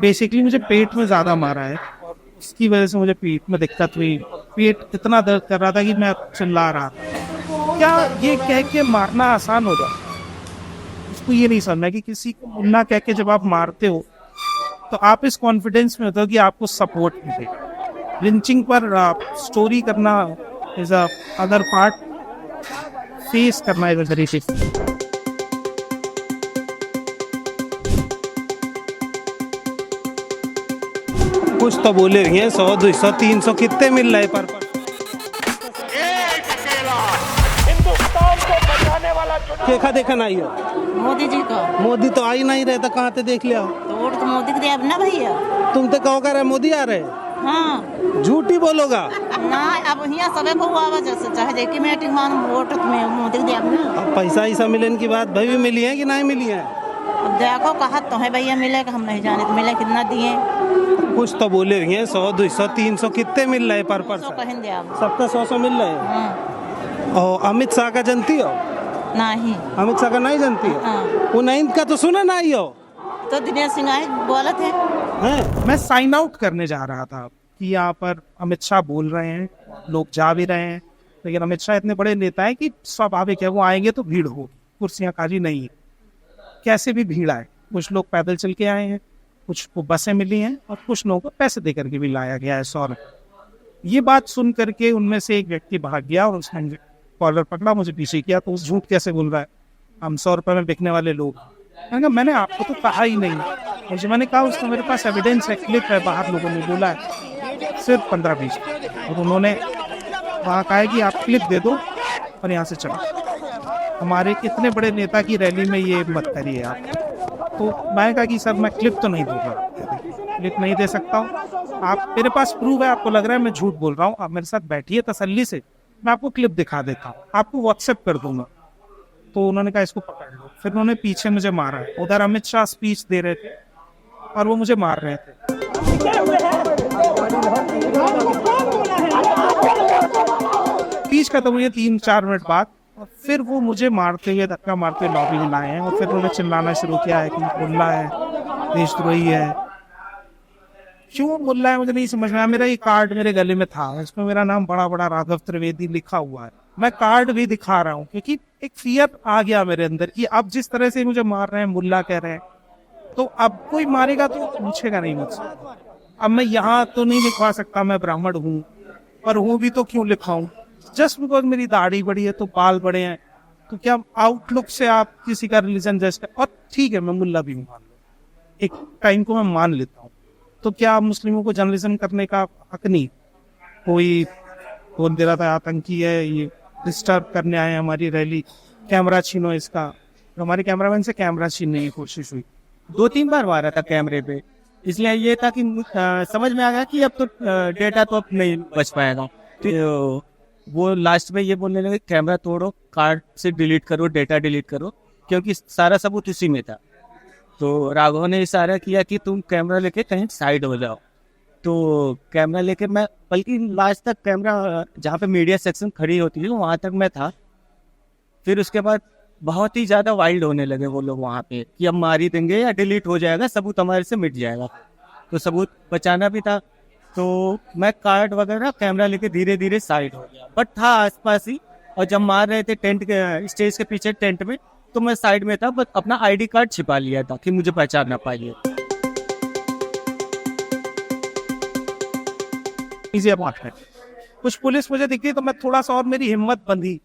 Basically मुझे पेट में ज़्यादा मारा है और उसकी वजह से मुझे पेट में दिक्कत हुई। पेट इतना दर्द कर रहा था कि मैं चिल्ला रहा था। क्या ये कह के मारना आसान होगा? उसको ये नहीं समझना कि किसी को मुन्ना कह के जब आप मारते हो तो आप इस कॉन्फिडेंस में होते हो कि आपको सपोर्ट मिले। लिंचिंग पर स्टोरी करना is a other part, face करना इज अ वेरी डिफिकल्ट। कुछ तो बोले रही हैं 100 200 300 कितने मिल रहे पर एक अकेला हिंदुस्तान को बचाने वाला चुनाव। देखा देखा नहीं हो। मोदी जी का मोदी तो आ ही नहीं रहता, कहाँ ते देख लिया? तो वोट तो मोदी को दिया अब ना भैया। तुम तो कहो कर मोदी आ रहे, हाँ झूठ ही बोलोगा। ना अब यहाँ सबे को आवा जैसे चाहे देखी मीटिंग मान वोट में मोदी को दिया अब ना। अब पैसा ऐसा मिलने की बात भाई भी मिली है कि नहीं मिली है? अब देखो कहा तो है भैया मिलेगा, हम नहीं जाने तो मिले कितना दिए। कुछ तो बोले रही हैं 100 200 300 कितने मिल रहे पर सौ पर्सन? कहें दिया अब। सबका 100 मिल रहे हैं। हाँ और अमित शाह का जानती हो? नहीं। अमित शाह का नहीं जानती हो? हाँ वो नहीं का तो सुना नहीं हो? तो दिनेश सिंह आए बोले थे। मैं साइन आउट करने जा रहा था कि यहाँ पर अमित शाह बोल रहे हैं, लोग जा भी रहे हैं, लेकिन अमित शाह इतने बड़े नेता हैं कि स्वाभाविक है वो आएंगे तो भीड़ होगी, कुर्सियां खाली नहीं है। कैसे भी भीड़ आए, कुछ लोग पैदल चल के आए हैं, कुछ को बसें मिली हैं और कुछ लोगों को पैसे दे करके भी लाया गया है 100 रुपये। ये बात सुन करके उनमें से एक व्यक्ति भाग गया और उसने मुझे कॉलर पकड़ा, मुझे पीछे किया, तो उस झूठ कैसे बोल रहा है, हम 100 रुपये में बिकने वाले लोग। मैंने आपको तो कहा ही नहीं। मुझे मैंने कहा उसका मेरे पास एविडेंस है, क्लिप है, बाहर लोगों ने बोला है सिर्फ 15-20, और उन्होंने वहाँ कहा है कि आप क्लिप दे दो और यहाँ से चलो। हमारे कितने बड़े नेता की रैली में ये मत करिए आप। तो मैंने कहा कि सर मैं क्लिप तो नहीं दूंगा, क्लिप नहीं दे सकता हूँ। आप मेरे पास प्रूफ है, आपको लग रहा है मैं झूठ बोल रहा हूँ, आप मेरे साथ बैठिए तसल्ली से, मैं आपको क्लिप दिखा देता हूँ, आपको व्हाट्सएप कर दूंगा। तो उन्होंने कहा इसको पकड़ लो। फिर उन्होंने पीछे मुझे मारा, उधर अमित शाह स्पीच दे रहे थे और वो मुझे मार रहे थे। स्पीच खत्म हुई 3-4 मिनट बाद और फिर वो मुझे मारते हुए, धक्का मारते लॉबी में लाए हैं और फिर उन्होंने चिल्लाना शुरू किया है कि मुल्ला है, देशद्रोही है। क्यों मुल्ला है मुझे नहीं समझ में आया। मेरा ये कार्ड मेरे गले में था, इसमें मेरा नाम बड़ा बड़ा राघव त्रिवेदी लिखा हुआ है। मैं कार्ड भी दिखा रहा हूँ क्योंकि एक फियर आ गया मेरे अंदर कि अब जिस तरह से मुझे मार रहे हैं, मुल्ला कह रहे हैं, तो अब कोई मारेगा तो पूछेगा नहीं मुझसे। अब मैं यहाँ तो नहीं लिखवा सकता मैं ब्राह्मण हूँ, पर हूँ भी तो क्यों लिखाऊं? जस्ट बिकॉज मेरी दाढ़ी बड़ी है तो बाल बड़े हैं, तो क्या आउटलुक से आप किसी का रिलीजन जज कर? और ठीक है मैं मुल्ला भी मान लो, एक टाइम को मैं मान लेता हूँ, तो क्या मुस्लिमों को जर्नलिज्म करने का हक नहीं? कोई बोल दे रहा था आतंकी है, ये डिस्टर्ब करने आए हमारी रैली, कैमरा छीनो इसका। तो हमारे कैमरामैन से कैमरा छीनने की कोशिश हुई, 2-3 बार मारा था कैमरे पे। इसलिए ये था कि समझ में आ गया कि अब तो डेटा तो अब नहीं बच पाएगा। तो वो लास्ट में ये बोलने लगे कैमरा तोड़ो, कार्ड से डिलीट करो, डेटा डिलीट करो, क्योंकि सारा सबूत उसी में था। तो राघव ने इशारा किया कि तुम कैमरा लेके कहीं साइड हो जाओ। तो कैमरा लेके मैं, बल्कि लास्ट तक कैमरा जहाँ पे मीडिया सेक्शन खड़ी होती है वहाँ तक मैं था। फिर उसके बाद बहुत ही ज़्यादा वाइल्ड होने लगे वो लोग वहाँ पे कि अब मार ही देंगे या डिलीट हो जाएगा, सबूत हमारे से मिट जाएगा। तो सबूत बचाना भी था, तो मैं कार्ड वगैरह कैमरा लेके धीरे धीरे साइड हो गया, बट था आसपास ही। और जब मार रहे थे टेंट के, स्टेज के पीछे टेंट में, तो मैं साइड में था, बस अपना आईडी कार्ड छिपा लिया था कि मुझे पहचान ना पाइए। इजी बात है। कुछ पुलिस मुझे दिखी तो मैं थोड़ा सा और मेरी हिम्मत बंधी,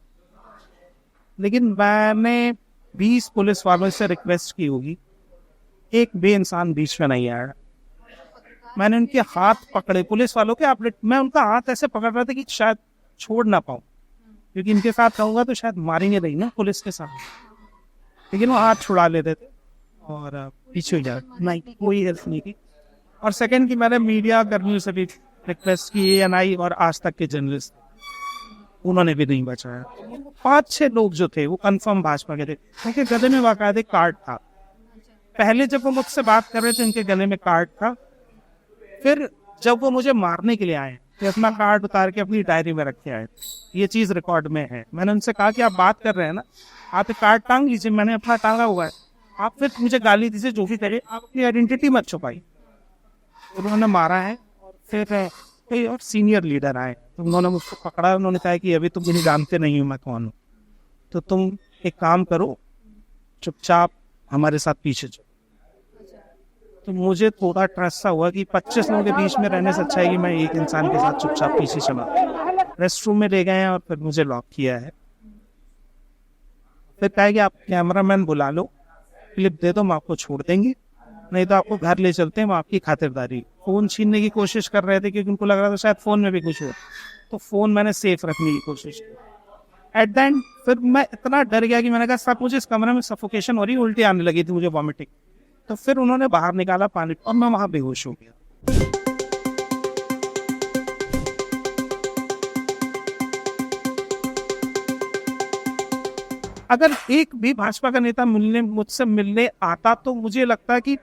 लेकिन मैंने 20 पुलिस वालों से रिक्वेस्ट की होगी, एक बे इंसान बीच में नहीं आया। मैंने उनके हाथ पकड़े पुलिस वालों के, मैं उनका हाथ ऐसे पकड़ रहा था कि शायद छोड़ ना पाऊं, क्योंकि इनके साथ रहूंगा तो शायद मारेंगे नहीं ना पुलिस के साथ, लेकिन वो हाथ छुड़ा लेते थे और पीछे हो जाए, नहीं कोई हेल्प नहीं की। और सेकंड की मैंने मीडिया कर्मियों से भी रिक्वेस्ट की, ANI और आज तक के जर्नलिस्ट, उन्होंने भी नहीं बचाया। 5-6 लोग जो थे वो कंफर्म भाजपा के थे, उनके गले में बाकायदे कार्ड था। पहले जब वो मुझसे बात कर रहे थे उनके गले में कार्ड था, फिर जब वो मुझे मारने के लिए आए तो अपना कार्ड उतार के अपनी डायरी में रख के आए। ये चीज रिकॉर्ड में है। मैंने उनसे कहा कि आप बात कर रहे हैं ना, आप कार्ड टांग लीजिए, मैंने अपना टांगा हुआ है, आप फिर मुझे गाली दीजिए जो भी करे, आप अपनी आइडेंटिटी मत छुपाई। उन्होंने मारा है। और फिर कोई और सीनियर लीडर आए तो उन्होंने मुझको पकड़ा, उन्होंने कहा कि अभी तुम मुझे जानते नहीं हो मैं कौन हूँ, तो तुम एक काम करो, चुपचाप हमारे साथ पीछे चलो। तो मुझे थोड़ा ट्रस्ट सा हुआ कि 25 लोगों के बीच में रहने से अच्छा है कि मैं एक इंसान के साथ चुपचाप पीछे चला। रेस्ट रूम में ले गए हैं और फिर मुझे लॉक किया है। फिर कहा कि आप कैमरामैन बुला लो, क्लिप दे दो, हम आपको छोड़ देंगे, नहीं तो आपको घर ले चलते हैं, वो आपकी खातिरदारी। फोन छीनने की कोशिश कर रहे थे क्योंकि उनको लग रहा था शायद फोन में भी कुछ हो, तो फोन मैंने सेफ रखने की कोशिश की। एट द एंड फिर मैं इतना डर गया कि मैंने कहा सब, मुझे इस कमरे में सफोकेशन हो रही, उल्टी आने लगी थी, मुझे वॉमिटिंग। तो फिर उन्होंने बाहर निकाला पानी और मैं वहां बेहोश हो गया। अगर एक भी भाजपा का नेता मुझसे मिलने आता तो मुझे लगता है कि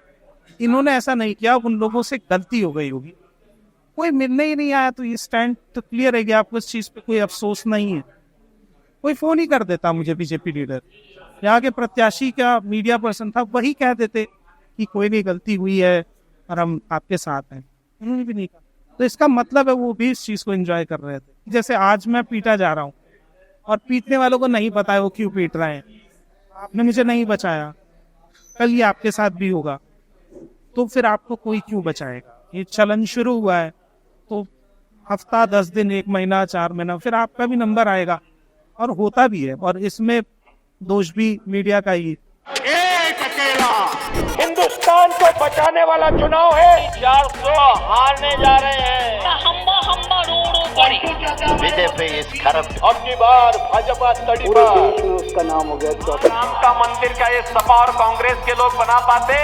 इन्होंने ऐसा नहीं किया, उन लोगों से गलती हो गई होगी। कोई मिलने ही नहीं आया तो ये स्टैंड तो क्लियर है कि आपको इस चीज पे कोई अफसोस नहीं है। कोई फोन ही कर देता मुझे, बीजेपी लीडर, यहाँ के प्रत्याशी का मीडिया पर्सन था, वही कह देते कि कोई भी गलती हुई है और हम आपके साथ हैं। उन्होंने भी नहीं कहा, तो इसका मतलब है वो भी इस चीज को एंजॉय कर रहे थे। जैसे आज मैं पीटा जा रहा हूँ और पीटने वालों को नहीं पता है वो क्यों पीट रहे हैं, आपने मुझे नहीं बचाया, कल ये आपके साथ भी होगा, तो फिर आपको कोई क्यों बचाएगा। ये चलन शुरू हुआ है तो हफ्ता, 10 दिन, 1 महीना, 4 महीना, फिर आपका भी नंबर आएगा, और होता भी है। और इसमें दोष भी मीडिया का ही। एक अकेला हिंदुस्तान को बचाने वाला चुनाव है। 400 हारने जा रहे हैं। बीजेपी इस खरब अब की बार भाजपा तड़ी पर। उसका नाम हो गया राम का मंदिर का ये सपा और कांग्रेस के लोग बना पाते।